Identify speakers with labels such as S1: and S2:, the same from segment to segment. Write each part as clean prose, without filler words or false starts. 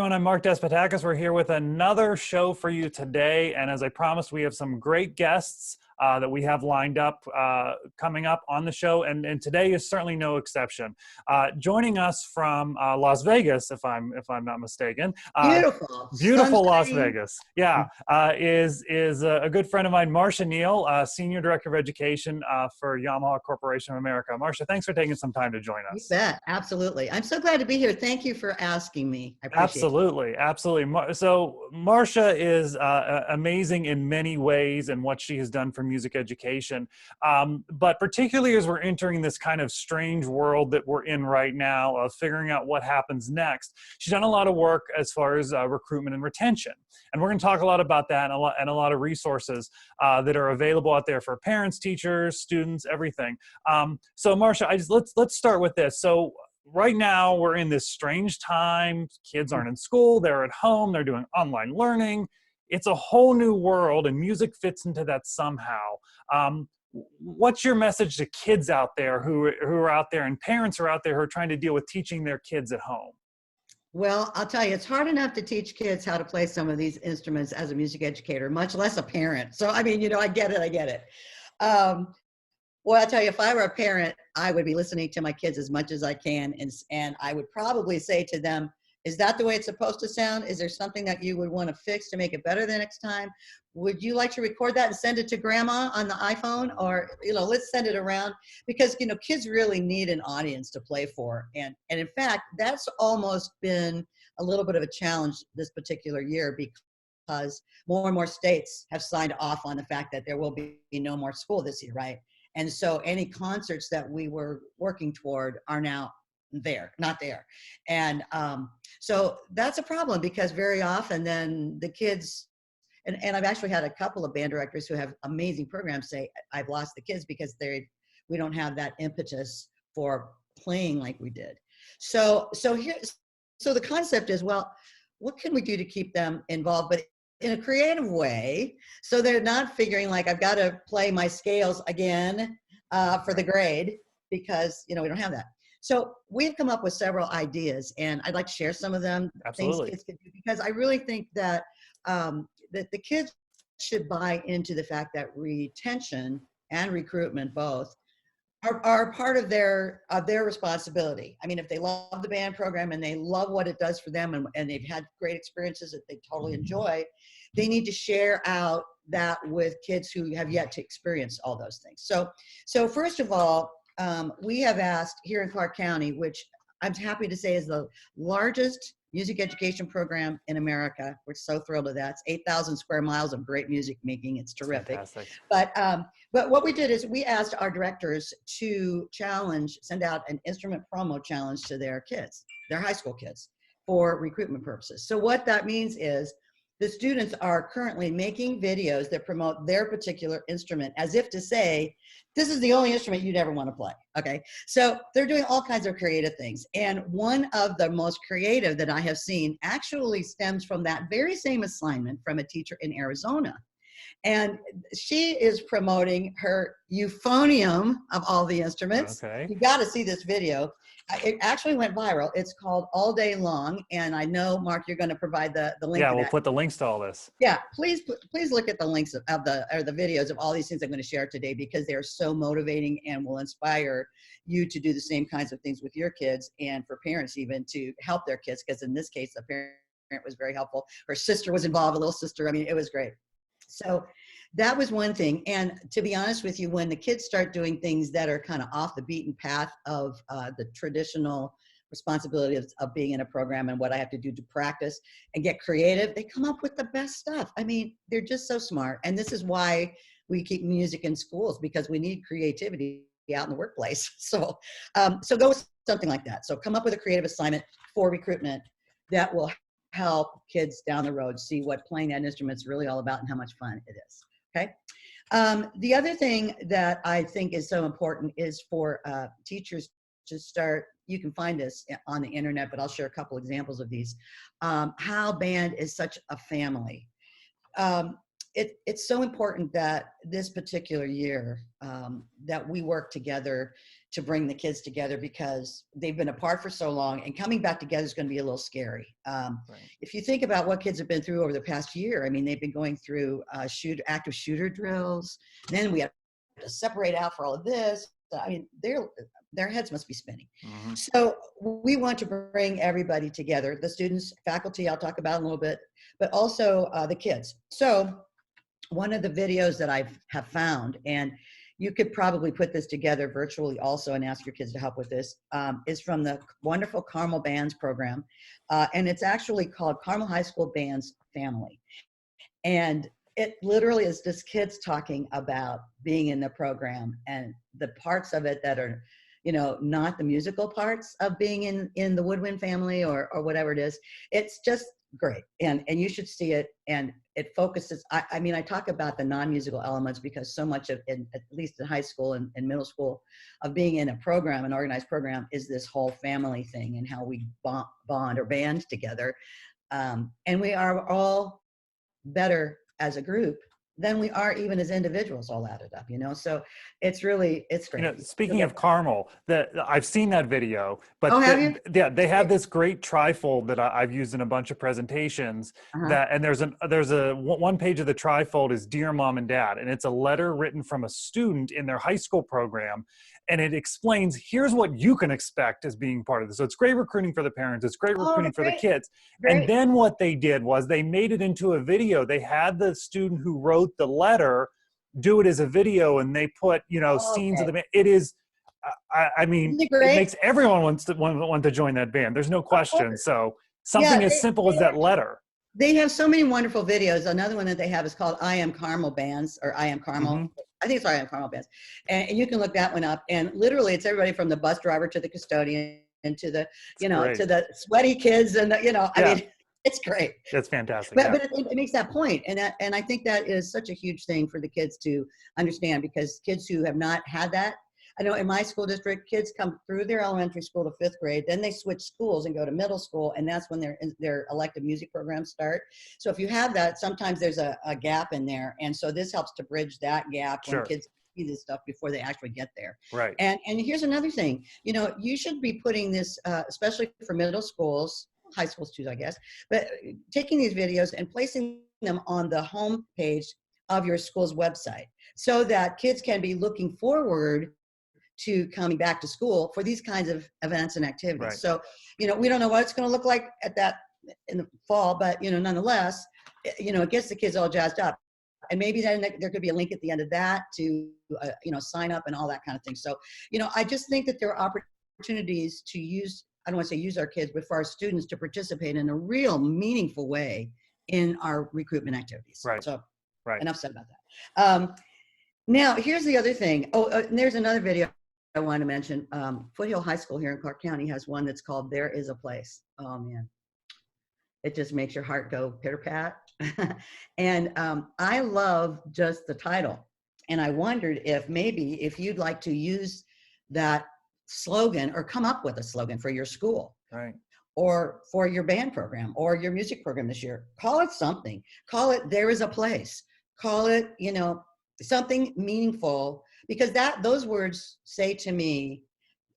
S1: everyone. I'm Mark Despotakis. We're here with another show for you today. And as I promised, we have some great guests that we have lined up coming up on the show. And today is certainly no exception. Joining us from Las Vegas, if I'm not mistaken. Beautiful Las Vegas. Yeah. Is a good friend of mine, Marcia Neel, Senior Director of Education for Yamaha Corporation of America. Marcia, thanks for taking some time to join us.
S2: You bet. Absolutely. I'm so glad to be here. Thank you for asking me. I appreciate
S1: it. Absolutely. So Marcia is amazing in many ways in what she has done for music education. But particularly as we're entering this kind of strange world that we're in right now of figuring out what happens next, she's done a lot of work as far as recruitment and retention. And we're going to talk a lot about that and a lot of resources that are available out there for parents, teachers, students, everything. So Marcia, let's start with this. So right now we're in this strange time. Kids aren't in school, they're at home, they're doing online learning. It's a whole new world and music fits into that somehow. What's your message to kids out there who are out there and parents are out there who are trying to deal with teaching their kids at home?
S2: Well, I'll tell you, it's hard enough to teach kids how to play some of these instruments as a music educator, much less a parent. So, I mean, I get it. Well, I'll tell you, if I were a parent, I would be listening to my kids as much as I can. And I would probably say to them, is that the way it's supposed to sound? Is there something that you would want to fix to make it better the next time? Would you like to record that and send it to grandma on the iPhone? Or, let's send it around, because, kids really need an audience to play for. And in fact, that's almost been a little bit of a challenge this particular year, because more and more states have signed off on the fact that there will be no more school this year, right? And so any concerts that we were working toward are now not there. And so that's a problem, because very often then the kids, and I've actually had a couple of band directors who have amazing programs say, I've lost the kids because we don't have that impetus for playing like we did. So the concept is, well, what can we do to keep them involved, but in a creative way, so they're not figuring like, I've got to play my scales again for the grade, because we don't have that. So we've come up with several ideas, and I'd like to share some of them.
S1: Absolutely.
S2: Things kids can do, because I really think that that the kids should buy into the fact that retention and recruitment both are part of their responsibility. I mean, if they love the band program and they love what it does for them, and they've had great experiences that they totally enjoy, they need to share out that with kids who have yet to experience all those things. So first of all, we have asked here in Clark County, which I'm happy to say is the largest music education program in America. We're so thrilled with that. It's 8,000 square miles of great music making. It's terrific.
S1: Fantastic.
S2: But what we did is we asked our directors to send out an instrument promo challenge to their kids, their high school kids, for recruitment purposes. So what that means is the students are currently making videos that promote their particular instrument, as if to say, this is the only instrument you'd ever want to play. Okay. So they're doing all kinds of creative things. And one of the most creative that I have seen actually stems from that very same assignment from a teacher in Arizona. And she is promoting her euphonium of all the instruments.
S1: Okay.
S2: You got to see this video. It actually went viral. It's called All Day Long. And I know, Mark, you're going to provide the link.
S1: Yeah, we'll put the links to all this.
S2: Yeah, please look at the links of the videos of all these things I'm going to share today, because they're so motivating and will inspire you to do the same kinds of things with your kids, and for parents even to help their kids, because in this case, the parent was very helpful. Her sister was involved, a little sister. I mean, it was great. So that was one thing. And to be honest with you, when the kids start doing things that are kind of off the beaten path of the traditional responsibility of being in a program and what I have to do to practice and get creative, they come up with the best stuff. I mean, they're just so smart. And this is why we keep music in schools, because we need creativity out in the workplace. So go with something like that. So come up with a creative assignment for recruitment that will help kids down the road see what playing that instrument is really all about and how much fun it is. Okay. The other thing that I think is so important is for teachers to start, you can find this on the internet, but I'll share a couple examples of these, how band is such a family. It's so important that this particular year that we work together to bring the kids together because they've been apart for so long, and coming back together is going to be a little scary. If you think about what kids have been through over the past year, I mean, they've been going through active shooter drills. Then we have to separate out for all of this. I mean, their heads must be spinning. So we want to bring everybody together, the students, faculty, I'll talk about in a little bit, but also the kids. So one of the videos that I have found, and you could probably put this together virtually also and ask your kids to help with this, is from the wonderful Carmel Bands program. And it's actually called Carmel High School Bands Family. And it literally is just kids talking about being in the program and the parts of it that are, you know, not the musical parts of being in the Woodwind family or whatever it is. It's just great. And you should see it. And it focuses, I mean, I talk about the non-musical elements because so much of, at least in high school and middle school, of being in a program, an organized program, is this whole family thing and how we bond or band together. And we are all better as a group than we are even as individuals all added up, you know? So it's great.
S1: You know, speaking of Carmel, I've seen that video, but
S2: have you?
S1: Yeah, they have this great trifold that I've used in a bunch of presentations. And there's a one page of the trifold is Dear Mom and Dad, and it's a letter written from a student in their high school program. And it explains, here's what you can expect as being part of this. So it's great recruiting for the parents. It's great recruiting for the kids. And then what they did was they made it into a video. They had the student who wrote the letter do it as a video, and they put, you know, scenes of the band. It is, I mean, it makes everyone want to join that band. There's no question. So something as simple as that letter.
S2: They have so many wonderful videos. Another one that they have is called I Am Carmel Bands, or I Am Carmel. I think it's I Am Carmel Bands. And you can look that one up. And literally it's everybody from the bus driver to the custodian and to the, you know, to the sweaty kids. And, you know, I mean, it's great.
S1: That's fantastic.
S2: But it makes that point. And I think that is such a huge thing for the kids to understand, because kids who have not had that, I know in my school district, kids come through their elementary school to 5th grade, then they switch schools and go to middle school, and that's when their elective music programs start. So if you have that, sometimes there's a gap in there. And so this helps to bridge that gap when kids see this stuff before they actually get there.
S1: Right.
S2: And here's another thing, you know, you should be putting this, especially for middle schools, high schools too, I guess, but taking these videos and placing them on the home page of your school's website so that kids can be looking forward to coming back to school for these kinds of events and activities.
S1: Right.
S2: So, you know, we don't know what it's going to look like in the fall, but, you know, nonetheless, you know, it gets the kids all jazzed up. And maybe then there could be a link at the end of that to, you know, sign up and all that kind of thing. So, you know, I just think that there are opportunities to use, I don't want to say use our kids, but for our students to participate in a real meaningful way in our recruitment activities.
S1: Right.
S2: So enough said about that. Now, here's the other thing. And there's another video I want to mention. Foothill High School here in Clark County has one that's called There Is a Place. Oh, man. It just makes your heart go pitter-pat. And I love just the title. And I wondered if maybe if you'd like to use that slogan or come up with a slogan for your school.
S1: Right.
S2: Or for your band program or your music program this year. Call it something. Call it There Is a Place. Call it, you know, something meaningful, because those words say to me,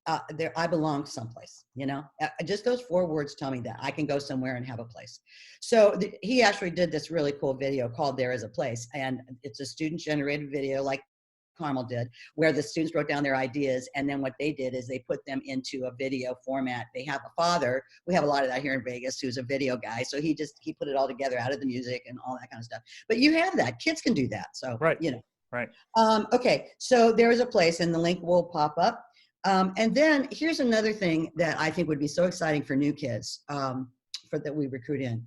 S2: I belong someplace, you know, just those 4 words tell me that I can go somewhere and have a place. So he actually did this really cool video called There Is a Place. And it's a student generated video like Carmel did, where the students wrote down their ideas. And then what they did is they put them into a video format. They have a father, we have a lot of that here in Vegas, who's a video guy. So he put it all together out of the music and all that kind of stuff. But you have that, kids can do that. So, you know.
S1: Right.
S2: Okay, so There Is a Place, and the link will pop up. And then here's another thing that I think would be so exciting for new kids that we recruit in.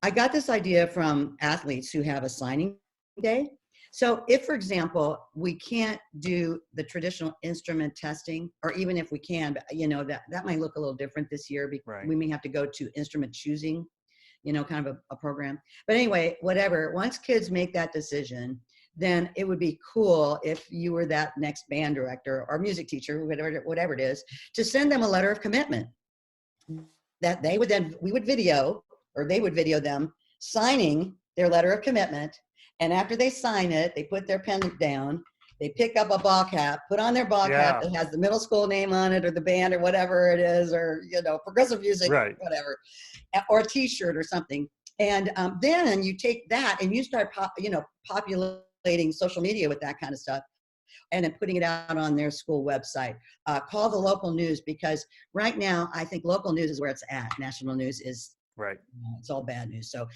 S2: I got this idea from athletes who have a signing day. So if, for example, we can't do the traditional instrument testing, or even if we can, but, you know, that might look a little different this year because we may have to go to instrument choosing, you know, kind of a program. But anyway, whatever, once kids make that decision, then it would be cool if you were that next band director or music teacher, whatever it is, to send them a letter of commitment that we would video, or they would video them signing their letter of commitment. And after they sign it, they put their pen down They pick up a ball cap, put on their ball cap
S1: Yeah.
S2: that has the middle school name on it or the band or whatever it is, or, progressive music,
S1: Right.
S2: whatever, or a t-shirt or something. And then you take that and you start, populating social media with that kind of stuff, and then putting it out on their school website. Call the local news, because right now I think local news is where it's at. National news is,
S1: Right.
S2: it's all bad news. So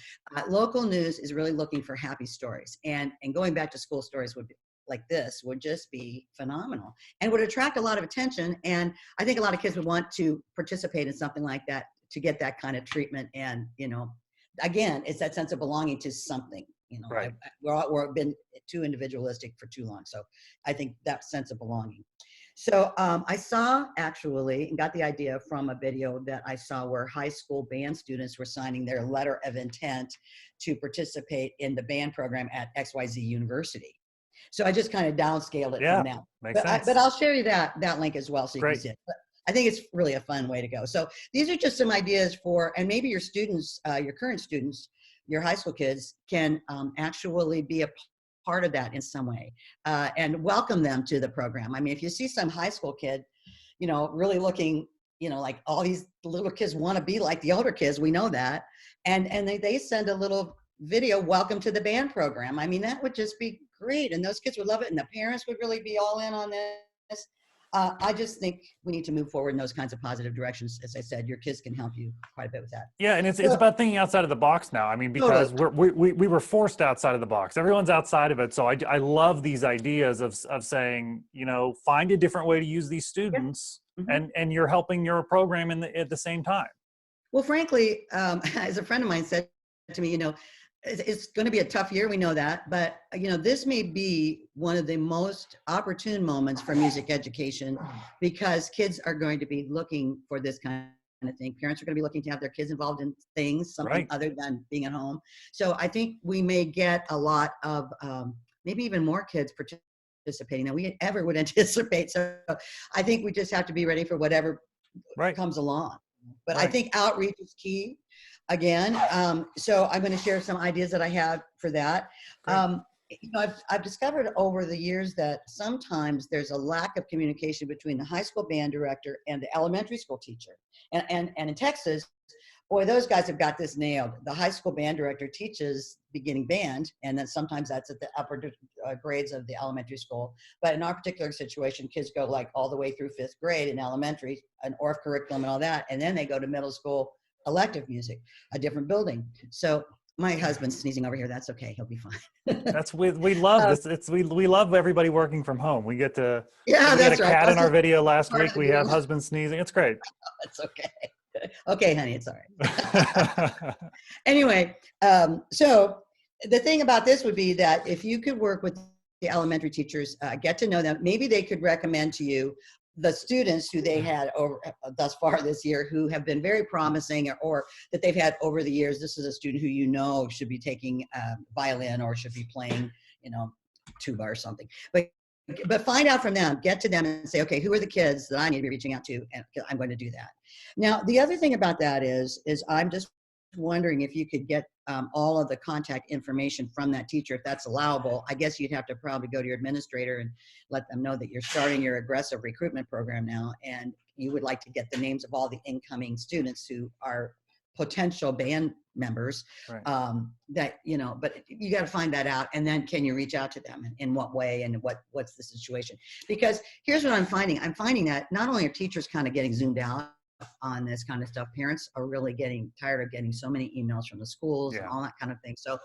S2: local news is really looking for happy stories, and going back to school stories would be like this would just be phenomenal and would attract a lot of attention. And I think a lot of kids would want to participate in something like that to get that kind of treatment. And, again, it's that sense of belonging to something.
S1: Right.
S2: We've been too individualistic for too long. So I think that sense of belonging. So I saw actually and got the idea from a video that I saw where high school band students were signing their letter of intent to participate in the band program at XYZ University. So I just kind of downscaled it from that.
S1: Makes sense.
S2: But I'll share you that link as well so you can
S1: Great.
S2: see it. But I think it's really a fun way to go. So these are just some ideas for, and maybe your students, your current students, your high school kids can actually be a part of that in some way, and welcome them to the program. I mean, if you see some high school kid, really looking, like all these little kids want to be like the older kids, we know that, and they send a little video, welcome to the band program. I mean, that would just be great, and those kids would love it, and the parents would really be all in on this. I just think we need to move forward in those kinds of positive directions. As I said, your kids can help you quite a bit with that.
S1: Yeah, and it's about thinking outside of the box now. I mean, because we were forced outside of the box. Everyone's outside of it. So I love these ideas of saying, find a different way to use these students, and you're helping your program at the same time.
S2: Well, frankly, as a friend of mine said to me, it's going to be a tough year. We know that, but this may be one of the most opportune moments for music education, because kids are going to be looking for this kind of thing. Parents are going to be looking to have their kids involved in things, something other than being at home. So I think we may get a lot of, maybe even more kids participating than we ever would anticipate. So I think we just have to be ready for whatever comes along. But I think outreach is key. Again, so I'm going to share some ideas that I have for that. I've discovered over the years that sometimes there's a lack of communication between the high school band director and the elementary school teacher. And in Texas, boy, those guys have got this nailed. The high school band director teaches beginning band, and then sometimes that's at the upper grades of the elementary school. But in our particular situation, kids go like all the way through 5th grade in elementary, an ORF curriculum and all that, and then they go to middle school elective music, a different building. So my husband's sneezing over here. That's okay. He'll be fine.
S1: We love this. We love everybody working from home. We get to we
S2: that's
S1: had a cat
S2: right.
S1: in our video last week. We have husband sneezing. It's great.
S2: It's okay. Okay, honey, it's all right. Anyway, so the thing about this would be that if you could work with the elementary teachers, get to know them, maybe they could recommend to you the students who they had over thus far this year who have been very promising, or that they've had over the years. This is a student who should be taking violin or should be playing, tuba or something. But find out from them, get to them and say, okay, who are the kids that I need to be reaching out to? And I'm going to do that. Now, the other thing about that is I'm just wondering if you could get all of the contact information from that teacher, if that's allowable. I guess you'd have to probably go to your administrator and let them know that you're starting your aggressive recruitment program now, and you would like to get the names of all the incoming students who are potential band members. But you got to find that out, and then can you reach out to them, and in what way, and what's the situation? Because here's what I'm finding that not only are teachers kind of getting zoomed out on this kind of stuff, parents are really getting tired of getting so many emails from the schools and all that kind of thing. So,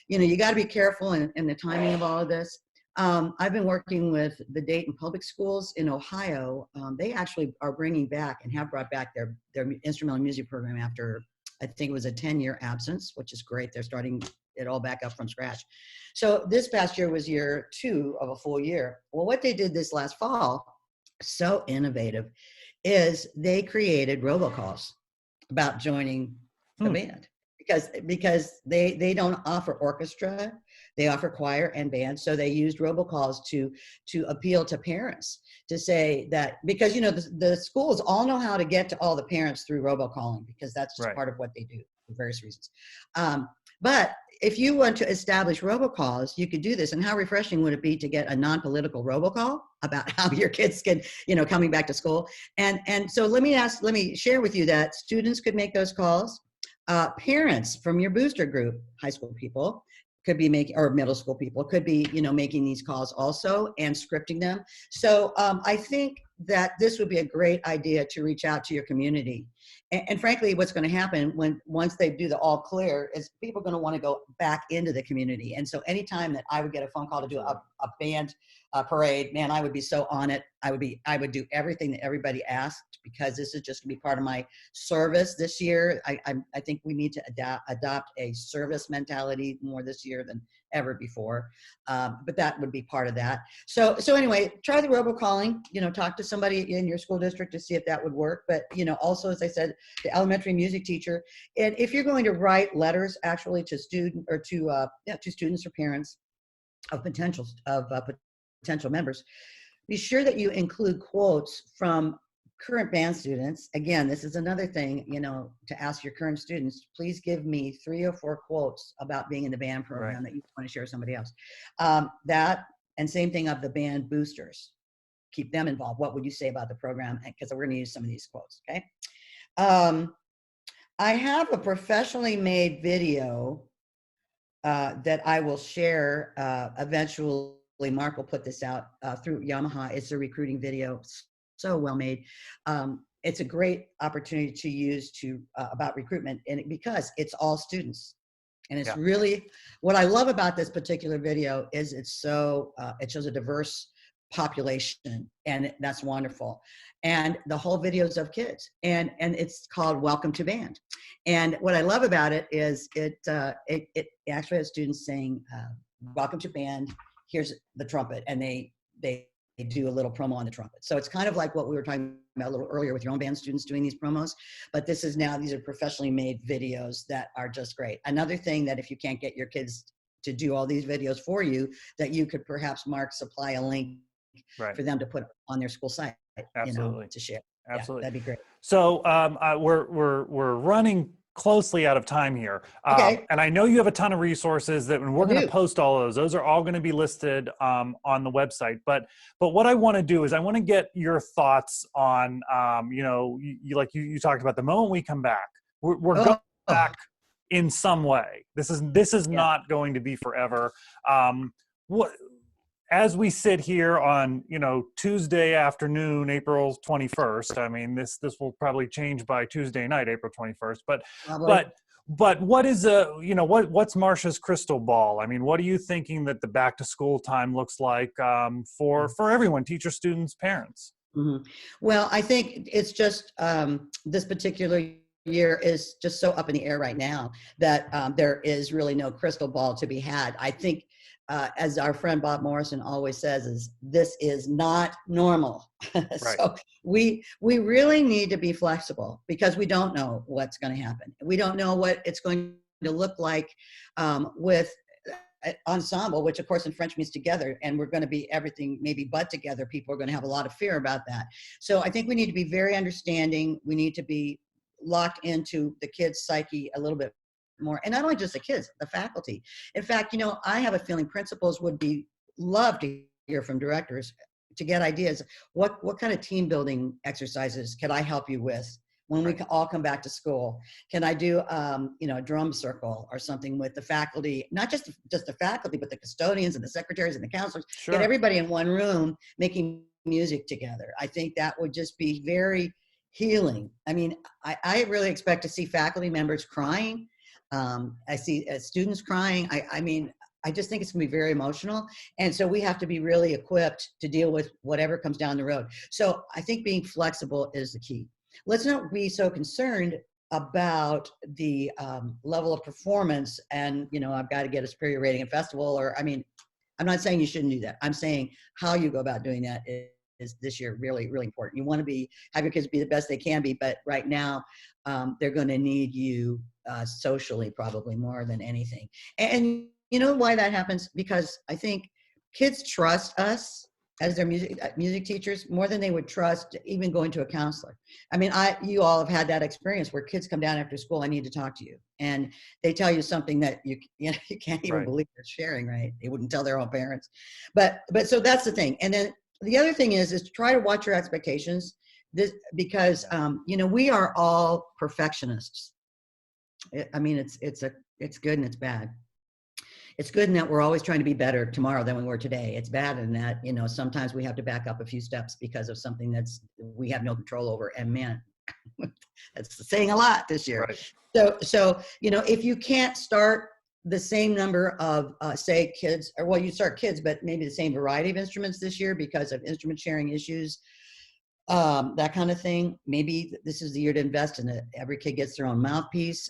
S2: you got to be careful in the timing of all of this. I've been working with the Dayton Public Schools in Ohio. They actually are bringing back and have brought back their instrumental music program after, I think it was a 10-year absence, which is great. They're starting it all back up from scratch. So this past year was year 2 of a full year. Well, what they did this last fall, so innovative, is they created robocalls about joining the band, because they don't offer orchestra, they offer choir and band. So they used robocalls to appeal to parents, to say that, because the schools all know how to get to all the parents through robocalling, because that's just part of what they do for various reasons. But if you want to establish robocalls, you could do this. And how refreshing would it be to get a non-political robocall about how your kids can, coming back to school? And so let me share with you that students could make those calls. Parents from your booster group, high school people, could be making, or middle school people could be, making these calls also and scripting them. So I think that this would be a great idea to reach out to your community. And frankly, what's going to happen once they do the all clear is people are going to want to go back into the community. And so anytime that I would get a phone call to do a band parade, man, I would be so on it. I would do everything that everybody asked, because this is just going to be part of my service this year. I think we need to adopt a service mentality more this year than ever before. But that would be part of that. So anyway, try the robocalling, talk to somebody in your school district to see if that would work. But, also, as I said, the elementary music teacher. And if you're going to write letters actually to students or parents of potential members, be sure that you include quotes from current band students. Again, this is another thing, to ask your current students, please give me 3 or 4 quotes about being in the band program that you want to share with somebody else. That, and same thing of the band boosters. Keep them involved. What would you say about the program? Because we're going to use some of these quotes, okay? I have a professionally made video that I will share eventually. Mark will put this out through Yamaha. It's a recruiting video, so well made. It's a great opportunity to use about recruitment, and because it's all students. And it's really, what I love about this particular video is it shows a diverse population, and that's wonderful. And the whole video is of kids, and it's called Welcome to Band. And what I love about it is it actually has students saying, welcome to band, here's the trumpet, and they do a little promo on the trumpet. So it's kind of like what we were talking about a little earlier with your own band students doing these promos, but these are professionally made videos that are just great. Another thing that if you can't get your kids to do all these videos for you, that you could perhaps, Mark, supply a link for them to put on their school site, to share.
S1: Absolutely.
S2: That'd be great.
S1: So we're running closely out of time here.
S2: Okay.
S1: And I know you have a ton of resources that we're going to post all of those. Those are all going to be listed on the website. But what I want to do is I want to get your thoughts on, you talked about the moment we come back, we're going back in some way. This is not going to be forever. As we sit here on, Tuesday afternoon, April 21st, I mean, this will probably change by Tuesday night, April 21st, but what is what's Marcia's crystal ball? I mean, what are you thinking that the back to school time looks like for everyone, teachers, students, parents?
S2: Mm-hmm. Well, I think it's just this particular year is just so up in the air right now that there is really no crystal ball to be had. I think as our friend Bob Morrison always says, this is not normal. So we really need to be flexible, because we don't know what's going to happen. We don't know what it's going to look like with ensemble, which of course in French means together, and we're going to be everything maybe but together. People are going to have a lot of fear about that. So I think we need to be very understanding. We need to be locked into the kids' psyche a little bit more, and not only just the kids, the faculty. In fact, I have a feeling principals would love to hear from directors to get ideas. What kind of team building exercises can I help you with when we can all come back to school? Can I do a drum circle or something with the faculty, not just the faculty, but the custodians and the secretaries and the counselors? Get everybody in one room making music together. I think that would just be very healing. I mean, I really expect to see faculty members crying. I see students crying. I just think it's going to be very emotional. And so we have to be really equipped to deal with whatever comes down the road. So I think being flexible is the key. Let's not be so concerned about the level of performance and, I've got to get a superior rating at festival, I'm not saying you shouldn't do that. I'm saying how you go about doing that is this year really, really important. You want to have your kids be the best they can be, but right now they're going to need you socially probably more than anything. And you know why that happens? Because I think kids trust us as their music teachers, more than they would trust even going to a counselor. I mean, you all have had that experience where kids come down after school, I need to talk to you. And they tell you something that you can't even believe they're sharing, right? They wouldn't tell their own parents. But so that's the thing. And then the other thing is to try to watch your expectations, because we are all perfectionists. I mean, it's good and it's bad. It's good in that we're always trying to be better tomorrow than we were today. It's bad in that, sometimes we have to back up a few steps because of something we have no control over. And man, that's saying a lot this year. Right. So, if you can't start the same number of, say, kids, or well, you start kids, but maybe the same variety of instruments this year because of instrument sharing issues, that kind of thing. Maybe this is the year to invest in it. Every kid gets their own mouthpiece.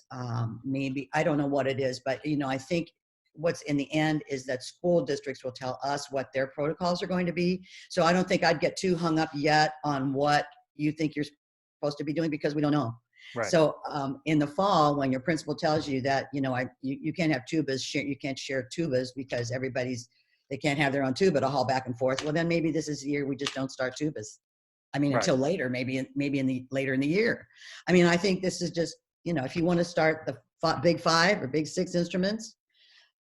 S2: Maybe, I don't know what it is, but, I think what's in the end is that school districts will tell us what their protocols are going to be. So I don't think I'd get too hung up yet on what you think you're supposed to be doing, because we don't know. Right. So in the fall, when your principal tells you that, you can't have tubas, you can't share tubas because they can't have their own tuba to haul back and forth. Well, then maybe this is the year we just don't start tubas. I mean, until later, maybe later in the year. I mean, I think this is just, if you want to start the big 5 or big 6 instruments,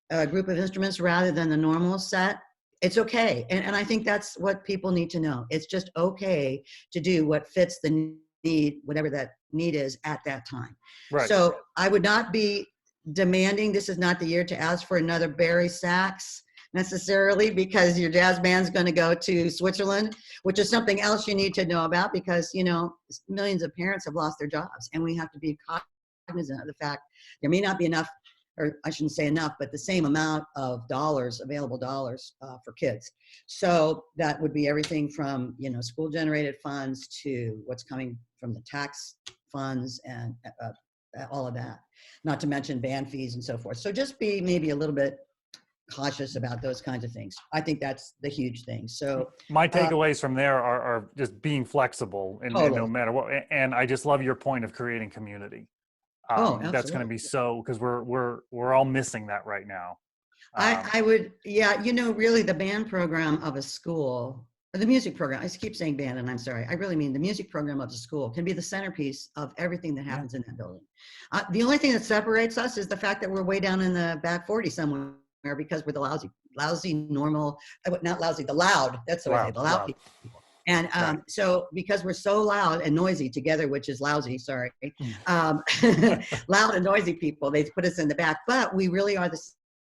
S2: a group of instruments rather than the normal set, it's okay. And I think that's what people need to know. It's just okay to do what fits the need, whatever that need is at that time. Right. So I would not be demanding, this is not the year to ask for another Barry sax necessarily, because your jazz band's going to go to Switzerland, which is something else you need to know about, because, millions of parents have lost their jobs, and we have to be cognizant of the fact there may not be enough, or I shouldn't say enough, but the same amount of available dollars for kids. So that would be everything from, school generated funds to what's coming from the tax funds and all of that, not to mention band fees and so forth. So just be maybe a little bit cautious about those kinds of things. I think that's the huge thing. So
S1: my takeaways from there are just being flexible and no matter what. And I just love your point of creating community. That's going to be so, because we're all missing that right now.
S2: I would, really the band program of a school, or the music program, I keep saying band and I'm sorry, I really mean the music program of the school can be the centerpiece of everything that happens in that building. The only thing that separates us is the fact that we're way down in the back 40 somewhere, because we're the lousy normal, not lousy, the loud, that's the way I say, the loud people. And so because we're so loud and noisy together, which is lousy, sorry, loud and noisy people, they put us in the back, but we really are the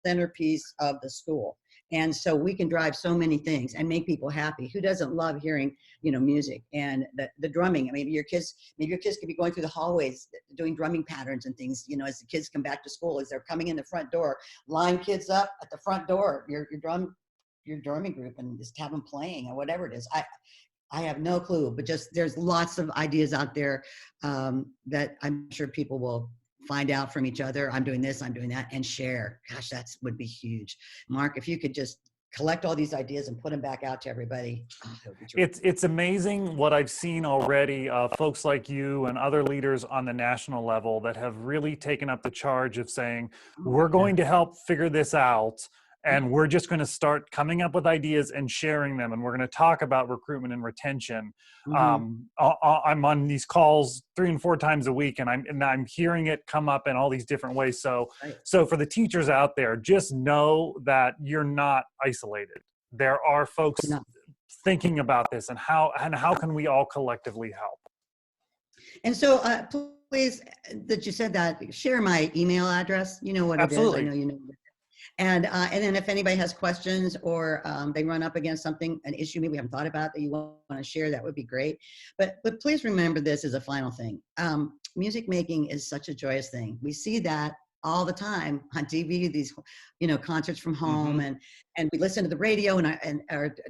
S2: centerpiece of the school. And so we can drive so many things and make people happy. Who doesn't love hearing, music and the drumming? I mean, your kids could be going through the hallways doing drumming patterns and things, as the kids come back to school, as they're coming in the front door, line kids up at the front door, your drumming group, and just have them playing or whatever it is. I have no clue, but just there's lots of ideas out there that I'm sure people will find out from each other. I'm doing this, I'm doing that, and share. Gosh, that would be huge. Mark, if you could just collect all these ideas and put them back out to everybody.
S1: It's amazing what I've seen already of folks like you and other leaders on the national level that have really taken up the charge of saying, we're going to help figure this out. And we're just going to start coming up with ideas and sharing them. And we're going to talk about recruitment and retention. I'm on these calls 3 and 4 times a week, and I'm hearing it come up in all these different ways. So for the teachers out there, just know that you're not isolated. There are folks thinking about this, and how can we all collectively help?
S2: And so please, that you said that, share my email address. You know what
S1: Absolutely.
S2: it is. I know you know. And then if anybody has questions or they run up against something, an issue maybe we haven't thought about that you want to share, that would be great. But please remember this as a final thing. Music making is such a joyous thing. We see that all the time on TV, these, concerts from home, and we listen to the radio and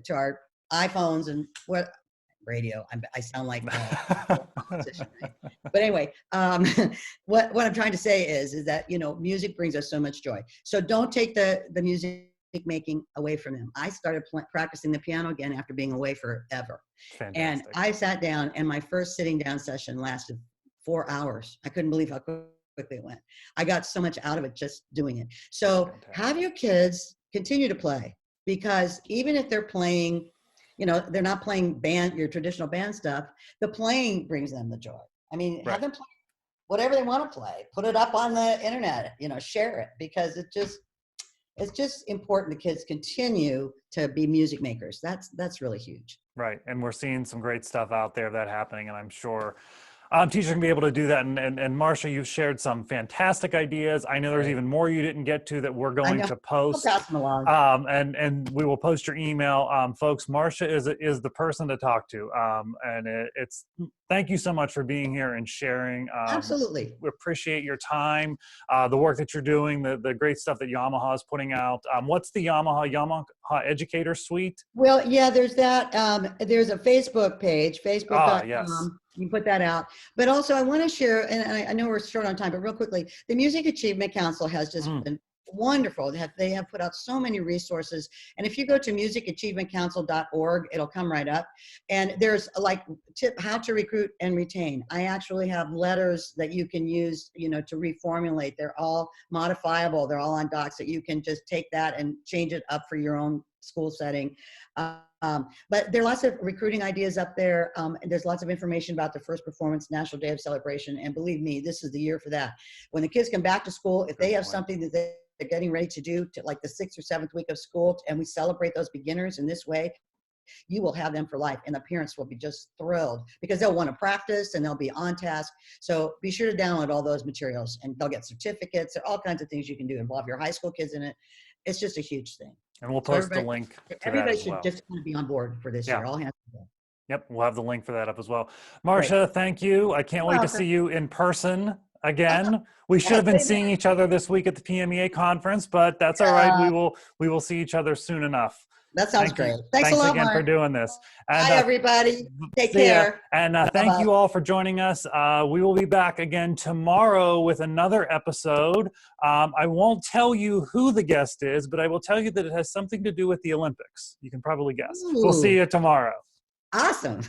S2: to our iPhones and what radio. I sound like politician, right? But anyway, what I'm trying to say is that, music brings us so much joy. So don't take the music making away from them. I started practicing the piano again after being away forever. Fantastic. And I sat down, and my first sitting down session lasted 4 hours. I couldn't believe how quickly it went. I got so much out of it just doing it. So have your kids continue to play, because even if they're playing, you know, they're not playing your traditional band stuff. The playing brings them the joy. I mean,
S1: Right.
S2: have them play whatever they want to play, put it up on the internet, you know, share it, because it's just important the kids continue to be music makers. That's really huge.
S1: Right. And we're seeing some great stuff out there of that happening. And I'm sure teachers can be able to do that. And Marcia, you've shared some fantastic ideas. I know there's
S2: Right.
S1: even more you didn't get to that we're
S2: I
S1: going
S2: know.
S1: to
S2: I'll
S1: post.
S2: pass them along.
S1: And we will post your email. Folks, Marcia is the person to talk to. And it's thank you so much for being here and sharing.
S2: Absolutely.
S1: We appreciate your time, the work that you're doing, the great stuff that Yamaha is putting out. What's the Yamaha Educator Suite?
S2: Well, yeah, there's that. There's a Facebook page,
S1: Ah, yes.
S2: facebook.com. You put that out. But also, I want to share, and I know we're short on time, but real quickly, the Music Achievement Council has just been wonderful. They have put out so many resources. And if you go to musicachievementcouncil.org, it'll come right up. And there's like how to recruit and retain. I actually have letters that you can use, you know, to reformulate. They're all modifiable. They're all on docs that you can just take that and change it up for your own school setting. But there are lots of recruiting ideas up there. And there's lots of information about the First Performance National Day of Celebration. And believe me, this is the year for that. When the kids come back to school, if they have something that they're getting ready to do to like the 6th or 7th week of school, and we celebrate those beginners in this way, you will have them for life. And the parents will be just thrilled because they'll want to practice and they'll be on task. So be sure to download all those materials, and they'll get certificates. There are all kinds of things you can do. Involve your high school kids in it. It's just a huge thing.
S1: And we'll post the link to
S2: everybody
S1: that as
S2: should
S1: well.
S2: just kind of be on board for this year. All hands on deck.
S1: Yep, we'll have the link for that up as well. Marcia, thank you. I can't wait to see you in person again. We should have been seeing each other this week at the PMEA conference, but that's all right. We will see each other soon enough.
S2: That sounds great.
S1: Thanks
S2: a lot,
S1: again
S2: Mark.
S1: for doing this. And,
S2: bye, everybody. Take care.
S1: And thank you all for joining us. We will be back again tomorrow with another episode. I won't tell you who the guest is, but I will tell you that it has something to do with the Olympics. You can probably guess.
S2: Ooh.
S1: We'll see you tomorrow.
S2: Awesome.